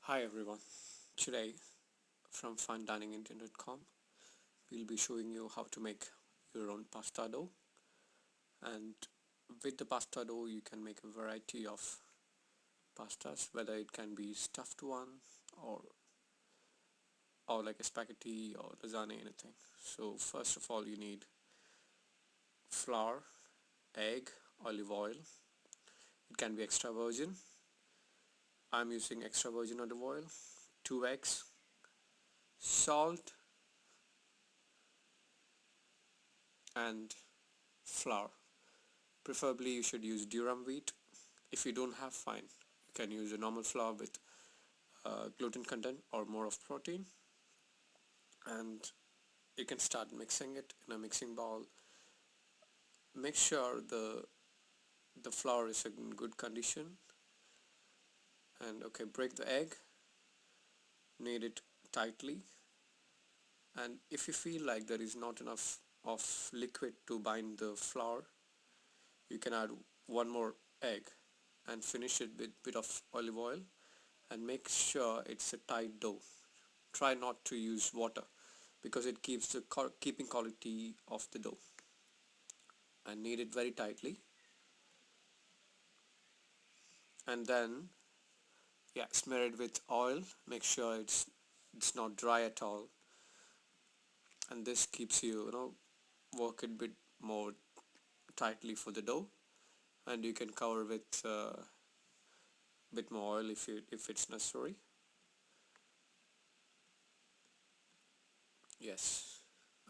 Hi everyone. Today from finediningindia.com we'll be showing you how to make your own pasta dough, and with the pasta dough you can make a variety of pastas, whether it can be stuffed one or like a spaghetti or lasagna, anything. So first of all you need flour, egg, olive oil. It can be extra virgin. I'm using extra virgin olive oil, 2 eggs, salt and flour. Preferably you should use durum wheat. If you don't have, fine, you can use a normal flour with gluten content or more of protein, and you can start mixing it in a mixing bowl. Make sure the flour is in good condition, and okay, break the egg, knead it tightly, and if you feel like there is not enough of liquid to bind the flour, you can add one more egg and finish it with bit of olive oil, and make sure it's a tight dough. Try not to use water because it keeps the keeping quality of the dough, and knead it very tightly. And then smear it with oil. Make sure it's not dry at all, and this keeps you work it bit more tightly for the dough, and you can cover with bit more oil if it's necessary. Yes,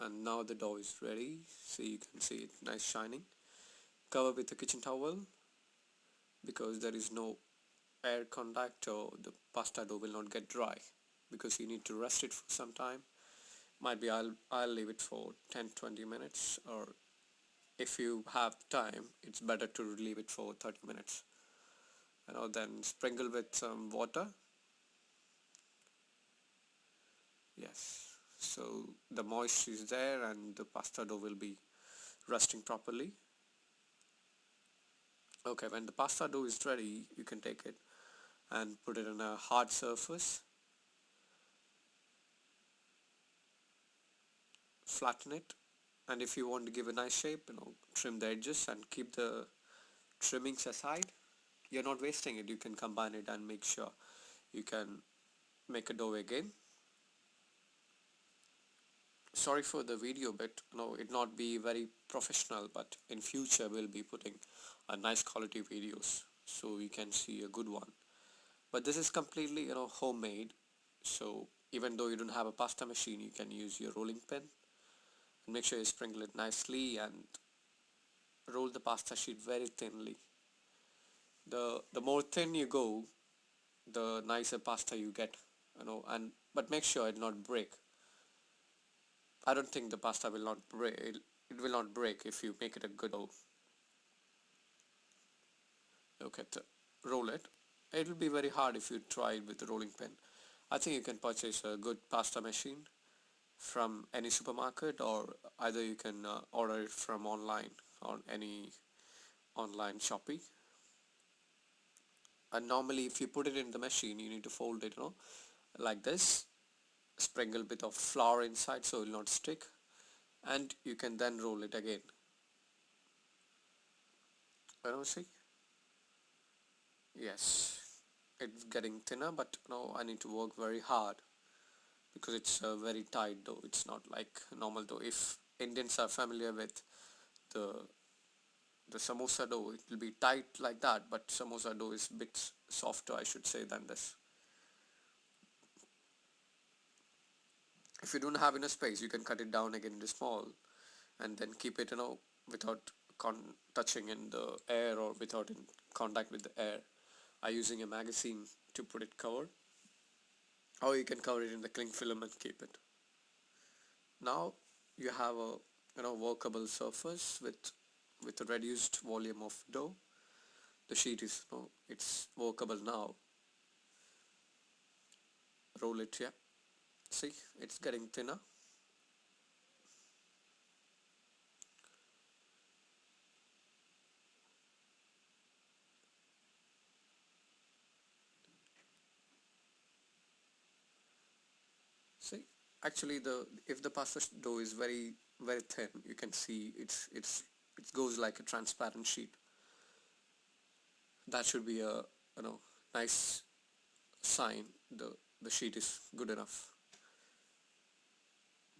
and now the dough is ready. See, you can see it nice shining. Cover with a kitchen towel because there is no air contact, or the pasta dough will not get dry, because you need to rest it for some time. Might be I'll leave it for 10-20 minutes, or if you have time it's better to leave it for 30 minutes. Then sprinkle with some water. Yes, so the moisture is there and the pasta dough will be resting properly. Okay, when the pasta dough is ready, you can take it and put it on a hard surface, flatten it, and if you want to give a nice shape, trim the edges and keep the trimmings aside. You're not wasting it. You can combine it and make sure you can make a dough again. Sorry for the video bit, it not be very professional, but in future we'll be putting a nice quality videos so you can see a good one. But this is completely homemade. So even though you don't have a pasta machine, you can use your rolling pin, and make sure you sprinkle it nicely and roll the pasta sheet very thinly. The more thin you go, the nicer pasta you get, and but make sure it not break. I don't think the pasta will not break. It will not break if you make it a good dough. Okay, to roll it. It will be very hard if you try it with the rolling pin. I think you can purchase a good pasta machine from any supermarket, or either you can order it from online on any online Shopee. And normally if you put it in the machine, you need to fold it, like this, sprinkle a bit of flour inside so it will not stick, and you can then roll it again. See? Yes, it's getting thinner, but now I need to work very hard because it's a very tight dough. It's not like normal dough. If Indians are familiar with the the samosa dough, it will be tight like that, but samosa dough is a bit softer, I should say, than this. If you don't have enough space, you can cut it down again into small, and then keep it without touching in the air, or without in contact with the air. I using a magazine to put it covered, or you can cover it in the cling film and keep it. Now you have a workable surface with a reduced volume of dough. The sheet is it's workable now. Roll it, yeah. See, it's getting thinner. See, actually, the if the pasta dough is very thin, you can see it goes like a transparent sheet. That should be a you know nice sign the sheet is good enough.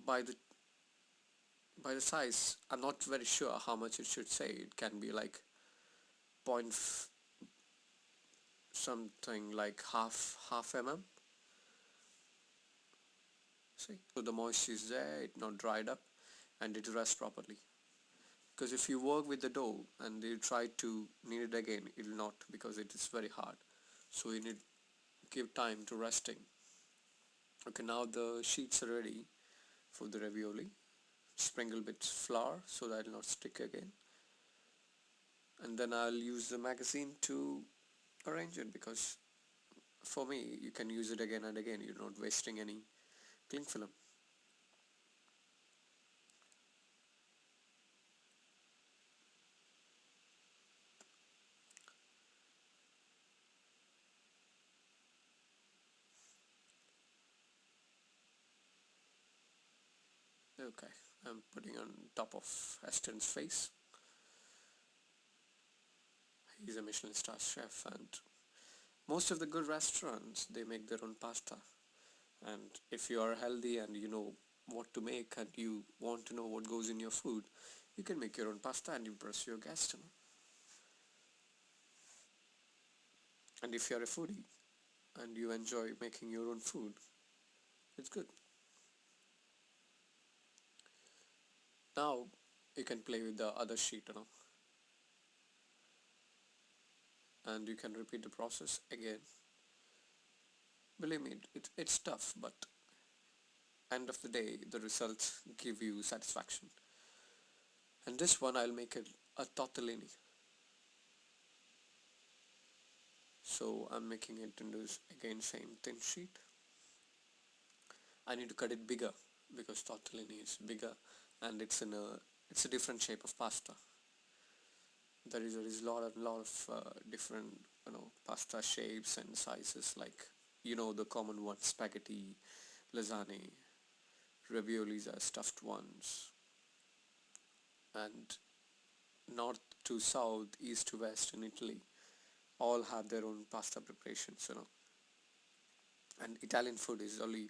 By the size, I'm not very sure how much it should say. It can be like point something like half mm. See, so the moisture is there, it not dried up, and it rests properly. Because if you work with the dough and you try to knead it again, it will not, because it is very hard. So you need give time to resting. Okay, now the sheets are ready for the ravioli. Sprinkle bit flour so that it will not stick again. And then I'll use the magazine to arrange it, because for me you can use it again and again. You're not wasting any cling film. Okay, I'm putting on top of Aston's face. He's a Michelin star chef, and most of the good restaurants they make their own pasta. And if you are healthy and you know what to make and you want to know what goes in your food, you can make your own pasta and impress your guests. And if you're a foodie and you enjoy making your own food, it's good. Now you can play with the other sheet, and you can repeat the process again. Believe me, it's tough, but end of the day, the results give you satisfaction. And this one I'll make it a tortellini. So I'm making it into again same thin sheet. I need to cut it bigger because tortellini is bigger and it's a different shape of pasta. There is a lot of different pasta shapes and sizes, like the common ones: spaghetti, lasagna, raviolis are stuffed ones, and north to south, east to west in Italy all have their own pasta preparations. And Italian food is only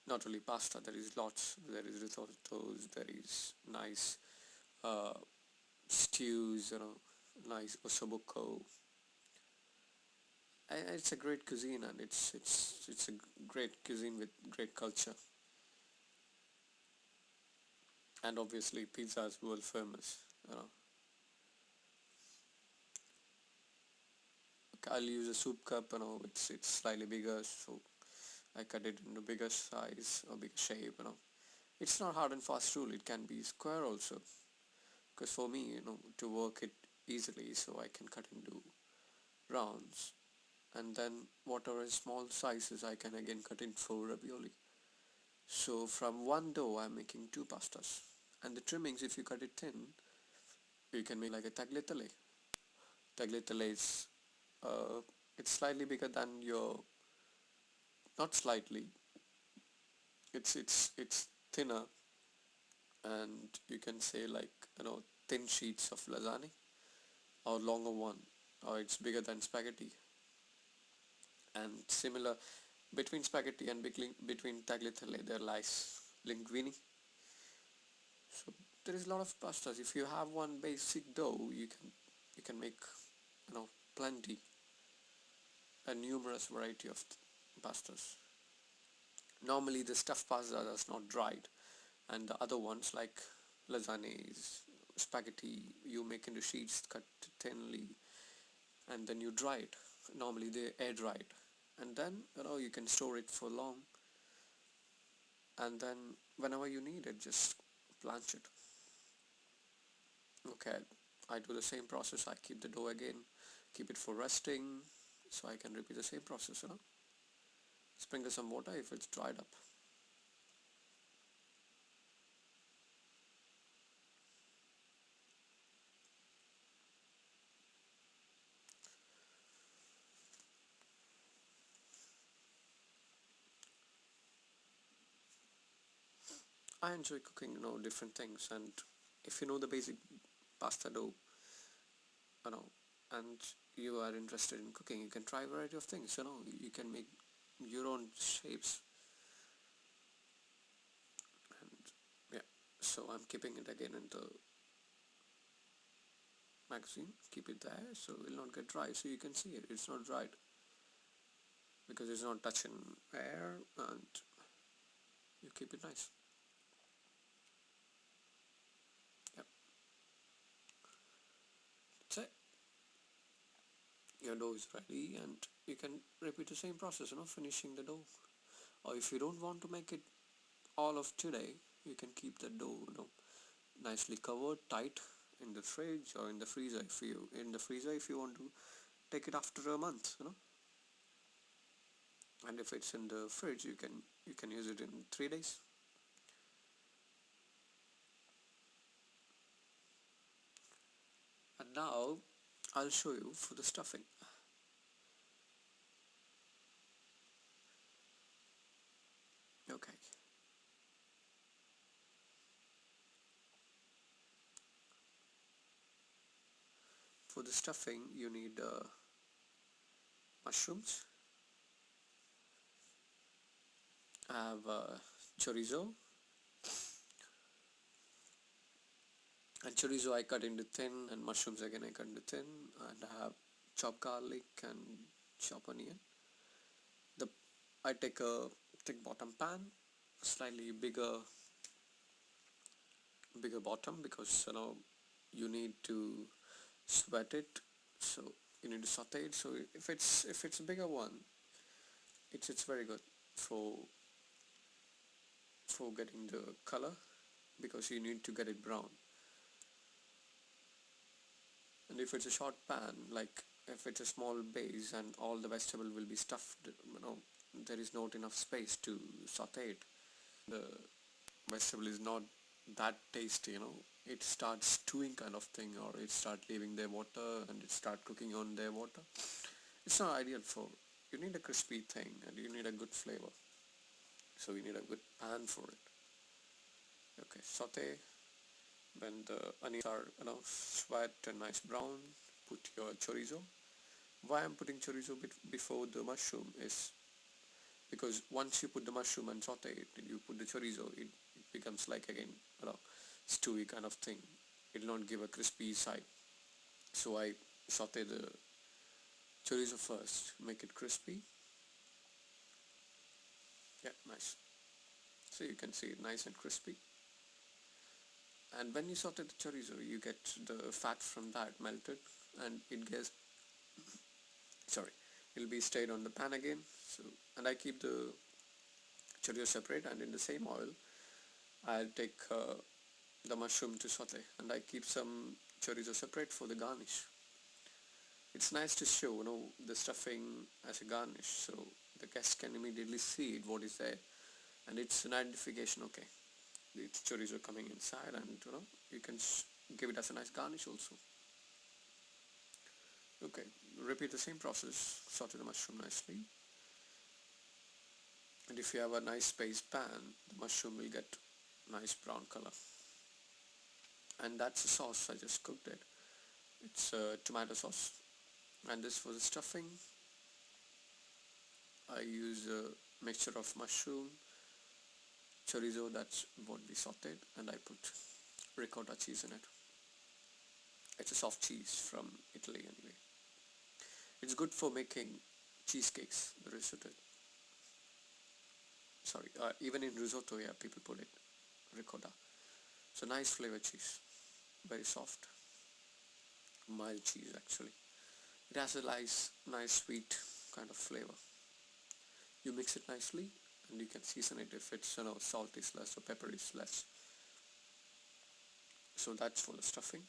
not only pasta. There is lots. There is risottos. There is nice uh, stews, nice ossobuco. It's a great cuisine, and it's a great cuisine with great culture. And obviously pizza is world famous. I'll use a soup cup. It's slightly bigger, so I cut it into bigger size or bigger shape. It's not hard and fast rule. It can be square also, because for me, to work it easily, so I can cut into rounds, and then whatever is small sizes I can again cut in for ravioli. So from one dough I'm making two pastas. And the trimmings, if you cut it thin, you can make like a tagliatelle. Tagliatelle is it's slightly bigger than your, not slightly, it's thinner, and you can say like thin sheets of lasagna, or longer one, or it's bigger than spaghetti. And similar between spaghetti and between tagliatelle there lies linguine. So there is a lot of pastas. If you have one basic dough, you can make plenty, a numerous variety of pastas. Normally the stuffed pasta is not dried, and the other ones like lasagnas, spaghetti, you make into sheets cut thinly, and then you dry it. Normally they air dry it, and then you can store it for long, and then whenever you need it, just blanch it. Okay, I do the same process. I keep the dough again, keep it for resting, so I can repeat the same process. Sprinkle some water if it's dried up. I enjoy cooking, different things, and if you know the basic pasta dough, you know, and you are interested in cooking, you can try a variety of things. You can make your own shapes, and yeah. So I'm keeping it again in the magazine. Keep it there so it will not get dry. So you can see it. It's not dried because it's not touching air, and you keep it nice. Yep. That's it. Your dough is ready, and you can repeat the same process. Finishing the dough. Or if you don't want to make it all of today, you can keep the dough, nicely covered tight in the fridge or in the freezer. If you want to take it after a month, and if it's in the fridge, you can use it in 3 days. And now I'll show you for the stuffing. Okay, for the stuffing you need mushrooms. I have chorizo, and chorizo I cut into thin, and mushrooms again I cut into thin, and I have chopped garlic and chopped onion. The I take a thick bottom pan, slightly bigger bottom, because you need to sweat it, so you need to saute it. So if it's a bigger one, it's very good for getting the color, because you need to get it brown. And if it's a short pan, like if it's a small base and all the vegetable will be stuffed, there is not enough space to saute it. The vegetable is not that tasty, it starts stewing kind of thing, or it start leaving their water and it start cooking on their water. It's not ideal for, you need a crispy thing and you need a good flavor, so you need a good pan for it. Okay, saute. When the onions are sweat and nice brown, put your chorizo. Why I'm putting chorizo before the mushroom is because once you put the mushroom and saute it, you put the chorizo, it becomes like again, stewy kind of thing. It will not give a crispy side. So I saute the chorizo first, make it crispy. Yeah, nice. So you can see it nice and crispy. And when you saute the chorizo, you get the fat from that melted, and it gets, sorry, it'll be stayed on the pan again. So, and I keep the chorizo separate, and in the same oil I'll take the mushroom to saute, and I keep some chorizo separate for the garnish. It's nice to show the stuffing as a garnish, so the guest can immediately see it, what is there, and it's an identification. Okay, it's chorizo coming inside, and you can give it as a nice garnish also. Okay, repeat the same process. Saute the mushroom nicely, and if you have a nice spaced pan, the mushroom will get nice brown color. And that's the sauce. I just cooked it. It's tomato sauce. And this for the stuffing, I use a mixture of mushroom, chorizo, that's what we sauteed, and I put ricotta cheese in it. It's a soft cheese from Italy anyway. It's good for making cheesecakes, the risotto. Sorry, even in risotto, yeah, people put it, ricotta. So nice flavor cheese, very soft, mild cheese actually. It has a nice sweet kind of flavor. You mix it nicely, and you can season it if it's salt is less or pepper is less. So that's for the stuffing.